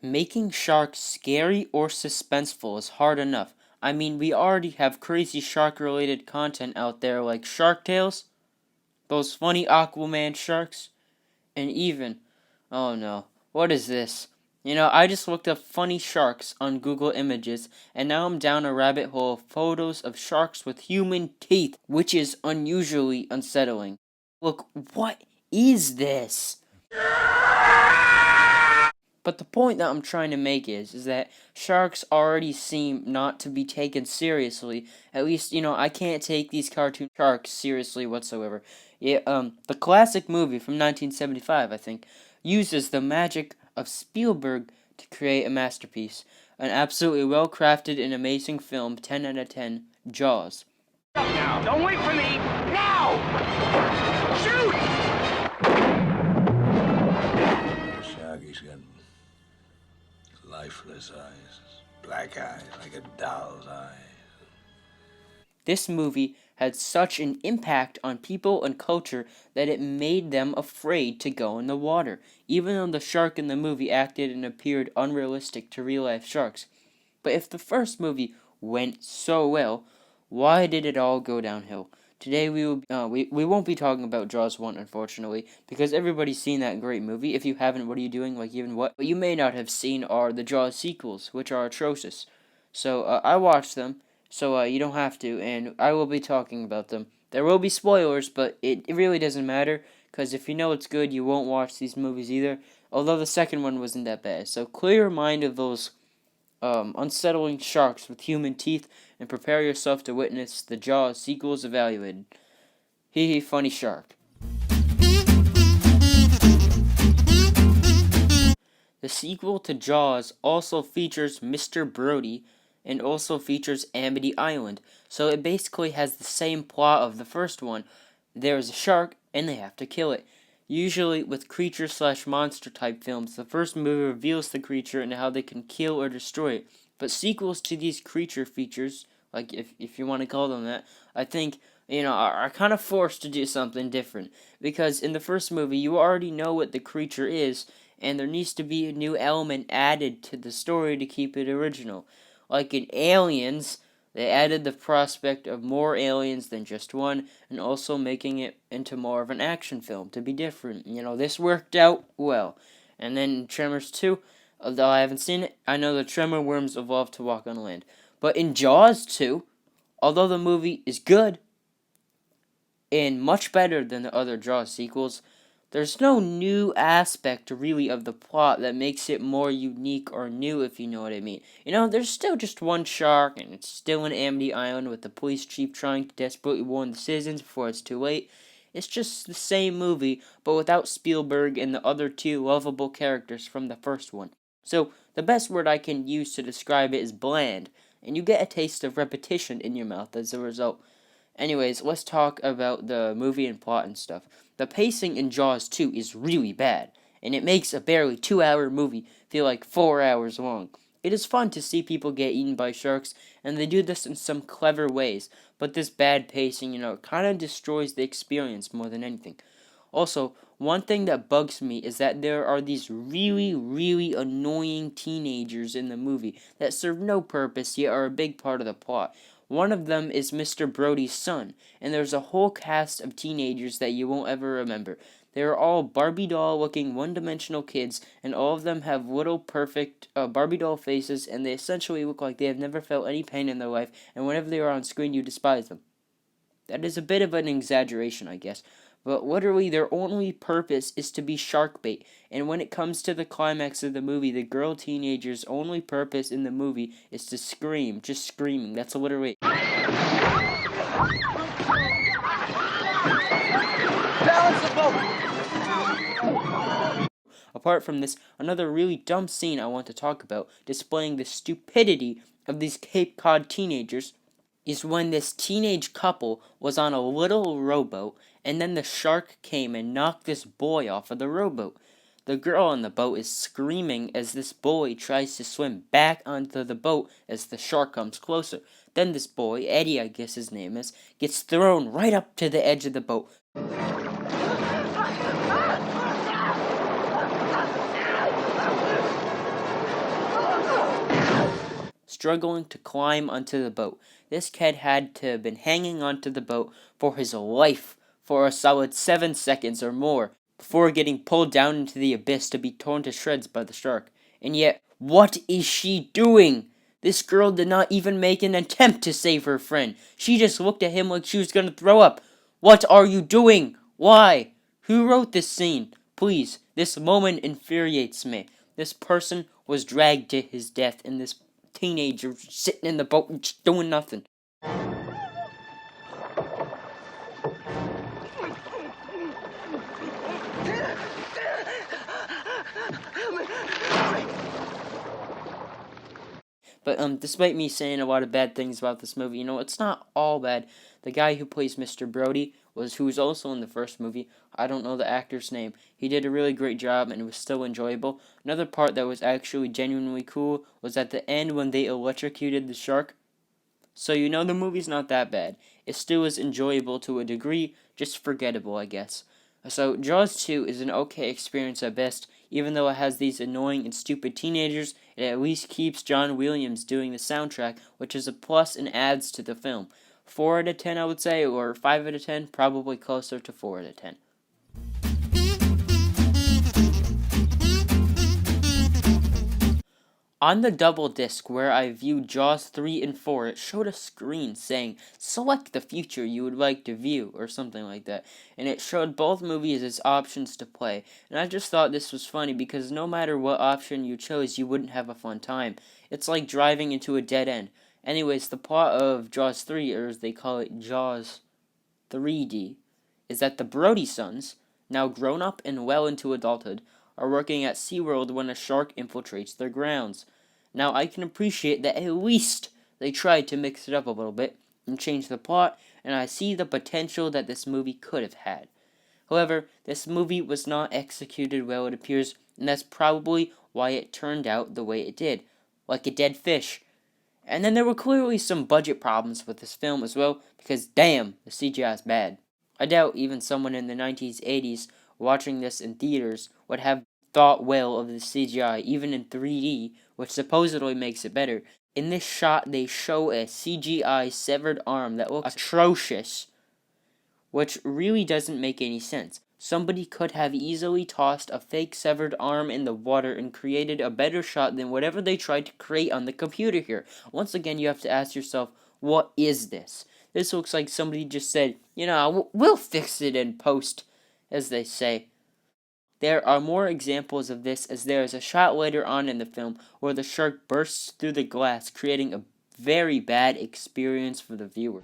Making sharks scary or suspenseful is hard enough. I mean, we already have crazy shark-related content out there like Shark Tales, those funny Aquaman sharks, and even, oh no, what is this? I just looked up funny sharks on Google Images, and now I'm down a rabbit hole of photos of sharks with human teeth, which is unusually unsettling. Look, what is this? But the point that I'm trying to make is that sharks already seem not to be taken seriously. At least, I can't take these cartoon sharks seriously whatsoever. Yeah, the classic movie from 1975, I think, uses the magic of Spielberg to create a masterpiece. An absolutely well-crafted and amazing film, 10 out of 10, Jaws. Now, don't wait for me! Now! Shoot! He's got lifeless eyes, black eyes, like a doll's eyes. This movie had such an impact on people and culture that it made them afraid to go in the water, even though the shark in the movie acted and appeared unrealistic to real-life sharks. But if the first movie went so well, why did it all go downhill? Today we won't be talking about Jaws 1, unfortunately, because everybody's seen that great movie. If you haven't, what are you doing? Like, even what you may not have seen are the Jaws sequels, which are atrocious. So I watched them, so you don't have to, and I will be talking about them. There will be spoilers, but it really doesn't matter, because if you know it's good, you won't watch these movies either, although the second one wasn't that bad. So clear your mind of those unsettling sharks with human teeth, and prepare yourself to witness the Jaws sequels evaluated. Hehe, funny shark. The sequel to Jaws also features Mr. Brody and also features Amity Island, so it basically has the same plot of the first one. There is a shark and they have to kill it. Usually with creature/monster type films, the first movie reveals the creature and how they can kill or destroy it. But sequels to these creature features, like if you want to call them that, I think, are kind of forced to do something different. Because in the first movie, you already know what the creature is, and there needs to be a new element added to the story to keep it original. Like in Aliens, they added the prospect of more aliens than just one, and also making it into more of an action film to be different. This worked out well. And then in Tremors 2, although I haven't seen it, I know the tremor worms evolved to walk on land. But in Jaws 2, although the movie is good and much better than the other Jaws sequels, there's no new aspect really of the plot that makes it more unique or new, if you know what I mean. There's still just one shark, and it's still an Amity Island with the police chief trying to desperately warn the citizens before it's too late. It's just the same movie, but without Spielberg and the other two lovable characters from the first one. So, the best word I can use to describe it is bland, and you get a taste of repetition in your mouth as a result. Anyways, let's talk about the movie and plot and stuff. The pacing in Jaws 2 is really bad, and it makes a barely 2-hour movie feel like 4 hours long. It is fun to see people get eaten by sharks, and they do this in some clever ways, but this bad pacing, kind of destroys the experience more than anything. Also, one thing that bugs me is that there are these really, really annoying teenagers in the movie that serve no purpose yet are a big part of the plot. One of them is Mr. Brody's son, and there's a whole cast of teenagers that you won't ever remember. They are all Barbie doll-looking, one-dimensional kids, and all of them have little perfect Barbie doll faces, and they essentially look like they have never felt any pain in their life, and whenever they are on screen, you despise them. That is a bit of an exaggeration, I guess, but literally their only purpose is to be shark bait, and when it comes to the climax of the movie, the girl teenager's only purpose in the movie is to scream, just screaming. That's literally Balance the boat! Apart from this, another really dumb scene I want to talk about, displaying the stupidity of these Cape Cod teenagers, is when this teenage couple was on a little rowboat, and then the shark came and knocked this boy off of the rowboat. The girl on the boat is screaming as this boy tries to swim back onto the boat as the shark comes closer. Then this boy, Eddie I guess his name is, gets thrown right up to the edge of the boat. struggling to climb onto the boat. This kid had to have been hanging onto the boat for his life for a solid 7 seconds or more before getting pulled down into the abyss to be torn to shreds by the shark. And yet, what is she doing? This girl did not even make an attempt to save her friend. She just looked at him like she was going to throw up. What are you doing? Why? Who wrote this scene? Please, this moment infuriates me. This person was dragged to his death, and this teenager was sitting in the boat and just doing nothing. But despite me saying a lot of bad things about this movie, it's not all bad. The guy who plays Mr. Brody who was also in the first movie. I don't know the actor's name. He did a really great job, and it was still enjoyable. Another part that was actually genuinely cool was at the end when they electrocuted the shark. So the movie's not that bad. It still is enjoyable to a degree, just forgettable, I guess. So Jaws 2 is an okay experience at best. Even though it has these annoying and stupid teenagers, it at least keeps John Williams doing the soundtrack, which is a plus and adds to the film. 4 out of 10, I would say, or 5 out of 10, probably closer to 4 out of 10. On the double disc where I viewed Jaws 3 and 4, it showed a screen saying, select the future you would like to view, or something like that. And it showed both movies as options to play. And I just thought this was funny because no matter what option you chose, you wouldn't have a fun time. It's like driving into a dead end. Anyways, the plot of Jaws 3, or as they call it, Jaws 3D, is that the Brody sons, now grown up and well into adulthood, are working at SeaWorld when a shark infiltrates their grounds. Now, I can appreciate that at least they tried to mix it up a little bit and change the plot, and I see the potential that this movie could have had. However, this movie was not executed well, it appears, and that's probably why it turned out the way it did, like a dead fish. And then there were clearly some budget problems with this film as well, because damn, the CGI is bad. I doubt even someone in the 1980s watching this in theaters would have thought well of the CGI, even in 3D, which supposedly makes it better. In this shot, they show a CGI severed arm that looks atrocious, which really doesn't make any sense. Somebody could have easily tossed a fake severed arm in the water and created a better shot than whatever they tried to create on the computer here. Once again, you have to ask yourself, what is this? This looks like somebody just said, we'll fix it in post, as they say. There are more examples of this, as there is a shot later on in the film where the shark bursts through the glass, creating a very bad experience for the viewer.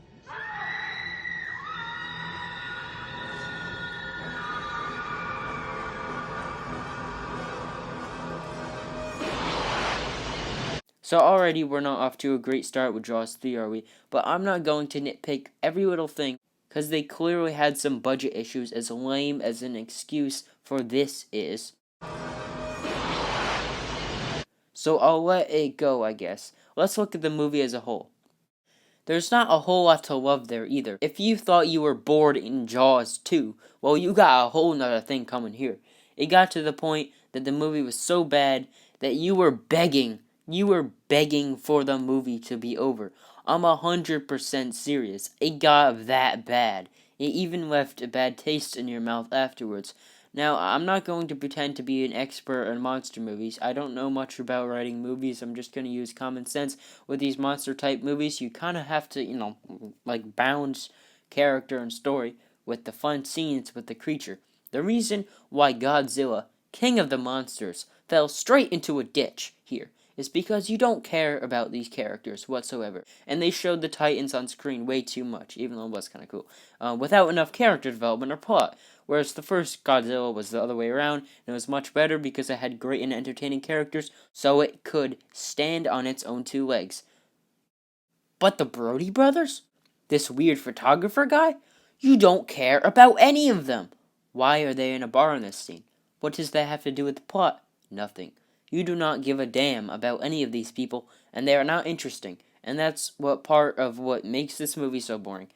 So already we're not off to a great start with Jaws 3, are we? But I'm not going to nitpick every little thing, because they clearly had some budget issues, as lame as an excuse for this is. So I'll let it go, I guess. Let's look at the movie as a whole. There's not a whole lot to love there either. If you thought you were bored in Jaws 2, well, you got a whole nother thing coming here. It got to the point that the movie was so bad that you were begging for the movie to be over. I'm 100% serious. It got that bad. It even left a bad taste in your mouth afterwards. Now, I'm not going to pretend to be an expert on monster movies. I don't know much about writing movies. I'm just going to use common sense. With these monster-type movies, you kind of have to, balance character and story with the fun scenes with the creature. The reason why Godzilla, king of the monsters, fell straight into a ditch here is because you don't care about these characters whatsoever. And they showed the Titans on screen way too much, even though it was kind of cool, without enough character development or plot. Whereas the first Godzilla was the other way around, and it was much better because it had great and entertaining characters, so it could stand on its own two legs. But the Brody brothers? This weird photographer guy? You don't care about any of them! Why are they in a bar in this scene? What does that have to do with the plot? Nothing. You do not give a damn about any of these people, and they are not interesting, and that's what part of what makes this movie so boring.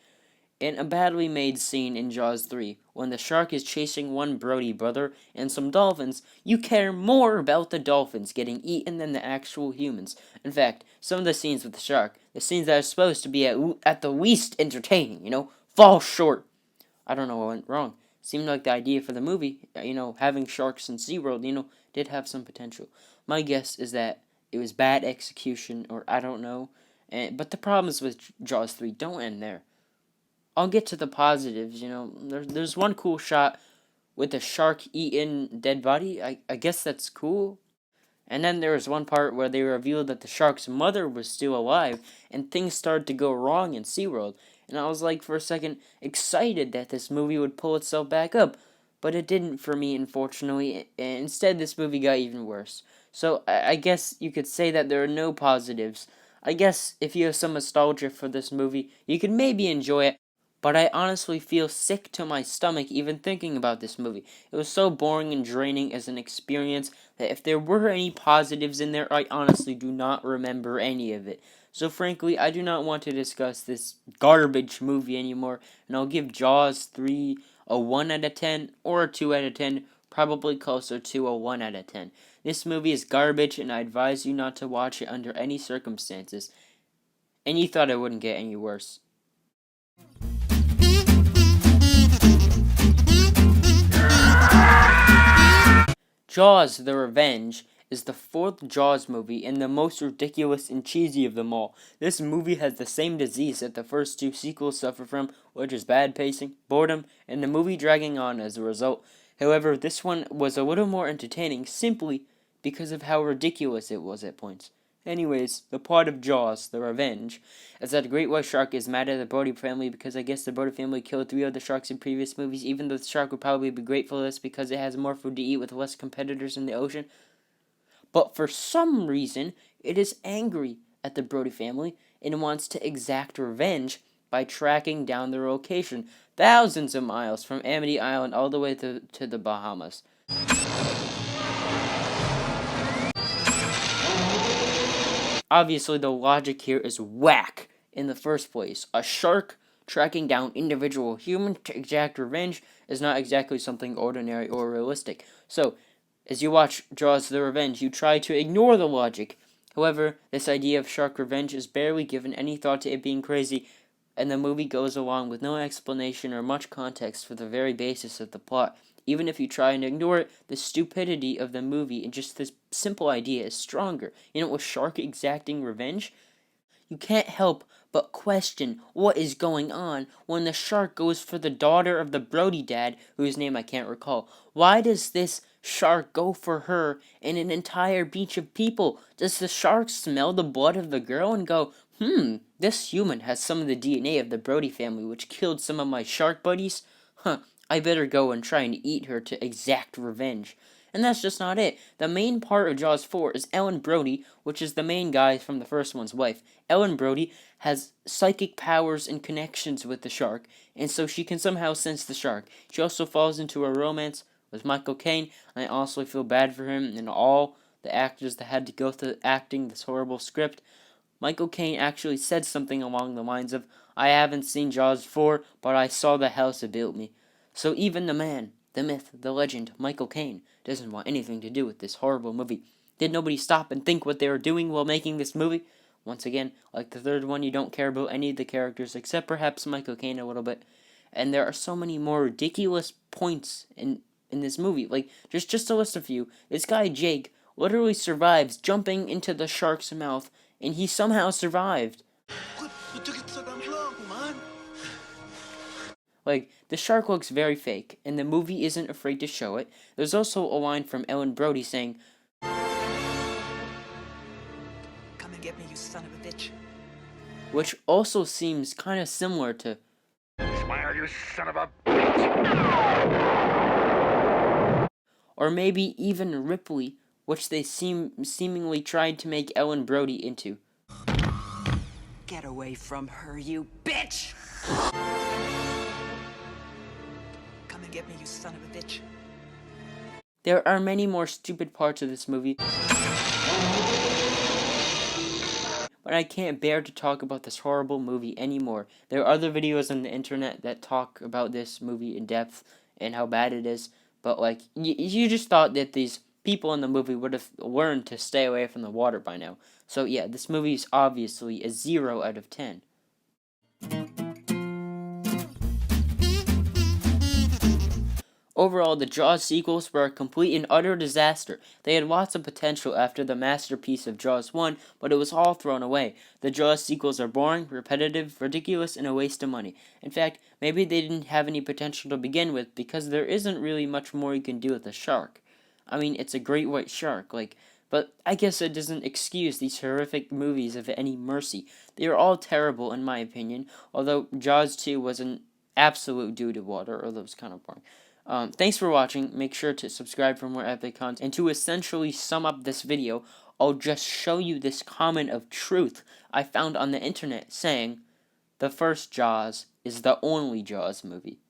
In a badly made scene in Jaws 3, when the shark is chasing one Brody brother and some dolphins, you care more about the dolphins getting eaten than the actual humans. In fact, some of the scenes with the shark, the scenes that are supposed to be at the least entertaining, fall short. I don't know what went wrong. Seemed like the idea for the movie, having sharks in SeaWorld, did have some potential. My guess is that it was bad execution, or I don't know. But the problems with Jaws 3 don't end there. I'll get to the positives, There's one cool shot with a shark eating dead body. I guess that's cool. And then there was one part where they revealed that the shark's mother was still alive, and things started to go wrong in SeaWorld. And I was like, for a second, excited that this movie would pull itself back up. But it didn't for me, unfortunately. Instead, this movie got even worse. So I guess you could say that there are no positives. I guess if you have some nostalgia for this movie, you could maybe enjoy it. But I honestly feel sick to my stomach even thinking about this movie. It was so boring and draining as an experience that if there were any positives in there, I honestly do not remember any of it. So frankly, I do not want to discuss this garbage movie anymore, and I'll give Jaws 3 a 1 out of 10 or a 2 out of 10, probably closer to a 1 out of 10. This movie is garbage, and I advise you not to watch it under any circumstances. And you thought it wouldn't get any worse. Jaws: The Revenge is the fourth Jaws movie and the most ridiculous and cheesy of them all. This movie has the same disease that the first two sequels suffer from, which is bad pacing, boredom, and the movie dragging on as a result. However, this one was a little more entertaining simply because of how ridiculous it was at points. Anyways, the plot of Jaws: The Revenge is that a great white shark is mad at the Brody family because I guess the Brody family killed 3 other sharks in previous movies, even though the shark would probably be grateful for this because it has more food to eat with less competitors in the ocean. But for some reason, it is angry at the Brody family and wants to exact revenge by tracking down their location thousands of miles from Amity Island all the way to the Bahamas. Obviously, the logic here is whack in the first place. A shark tracking down individual humans to exact revenge is not exactly something ordinary or realistic. So, as you watch Jaws: The Revenge, you try to ignore the logic. However, this idea of shark revenge is barely given any thought to it being crazy, and the movie goes along with no explanation or much context for the very basis of the plot. Even if you try and ignore it, the stupidity of the movie and just this simple idea is stronger. With shark exacting revenge, you can't help but question what is going on when the shark goes for the daughter of the Brody dad, whose name I can't recall. Why does this shark go for her and an entire beach of people? Does the shark smell the blood of the girl and go, this human has some of the DNA of the Brody family, which killed some of my shark buddies? I better go and try and eat her to exact revenge. And that's just not it. The main part of Jaws 4 is Ellen Brody, which is the main guy from the first one's wife. Ellen Brody has psychic powers and connections with the shark, and so she can somehow sense the shark. She also falls into a romance with Michael Caine, and I also feel bad for him and all the actors that had to go through acting this horrible script. Michael Caine actually said something along the lines of, I haven't seen Jaws 4, but I saw the house it built me. So even the man, the myth, the legend, Michael Caine, doesn't want anything to do with this horrible movie. Did nobody stop and think what they were doing while making this movie? Once again, like the third one, you don't care about any of the characters except perhaps Michael Caine a little bit. And there are so many more ridiculous points in this movie. Like, just to list a few. This guy, Jake, literally survives jumping into the shark's mouth, and he somehow survived. Like, the shark looks very fake, and the movie isn't afraid to show it. There's also a line from Ellen Brody saying, "Come and get me, you son of a bitch." Which also seems kind of similar to, Smile, you son of a bitch! or maybe even Ripley, which they seemingly tried to make Ellen Brody into. Get away from her, you bitch! Come and get me, you son of a bitch. There are many more stupid parts of this movie, but I can't bear to talk about this horrible movie anymore. There are other videos on the internet that talk about this movie in depth and how bad it is, but like, you just thought that these people in the movie would have learned to stay away from the water by now. So yeah, this movie is obviously a 0 out of 10. Overall, the Jaws sequels were a complete and utter disaster. They had lots of potential after the masterpiece of Jaws 1, but it was all thrown away. The Jaws sequels are boring, repetitive, ridiculous, and a waste of money. In fact, maybe they didn't have any potential to begin with because there isn't really much more you can do with a shark. I mean, it's a great white shark, but I guess it doesn't excuse these horrific movies of any mercy. They are all terrible, in my opinion, although Jaws 2 was an absolute doo to water, although it was kind of boring. Thanks for watching. Make sure to subscribe for more epic content. And to essentially sum up this video, I'll just show you this comment of truth I found on the internet saying, the first Jaws is the only Jaws movie.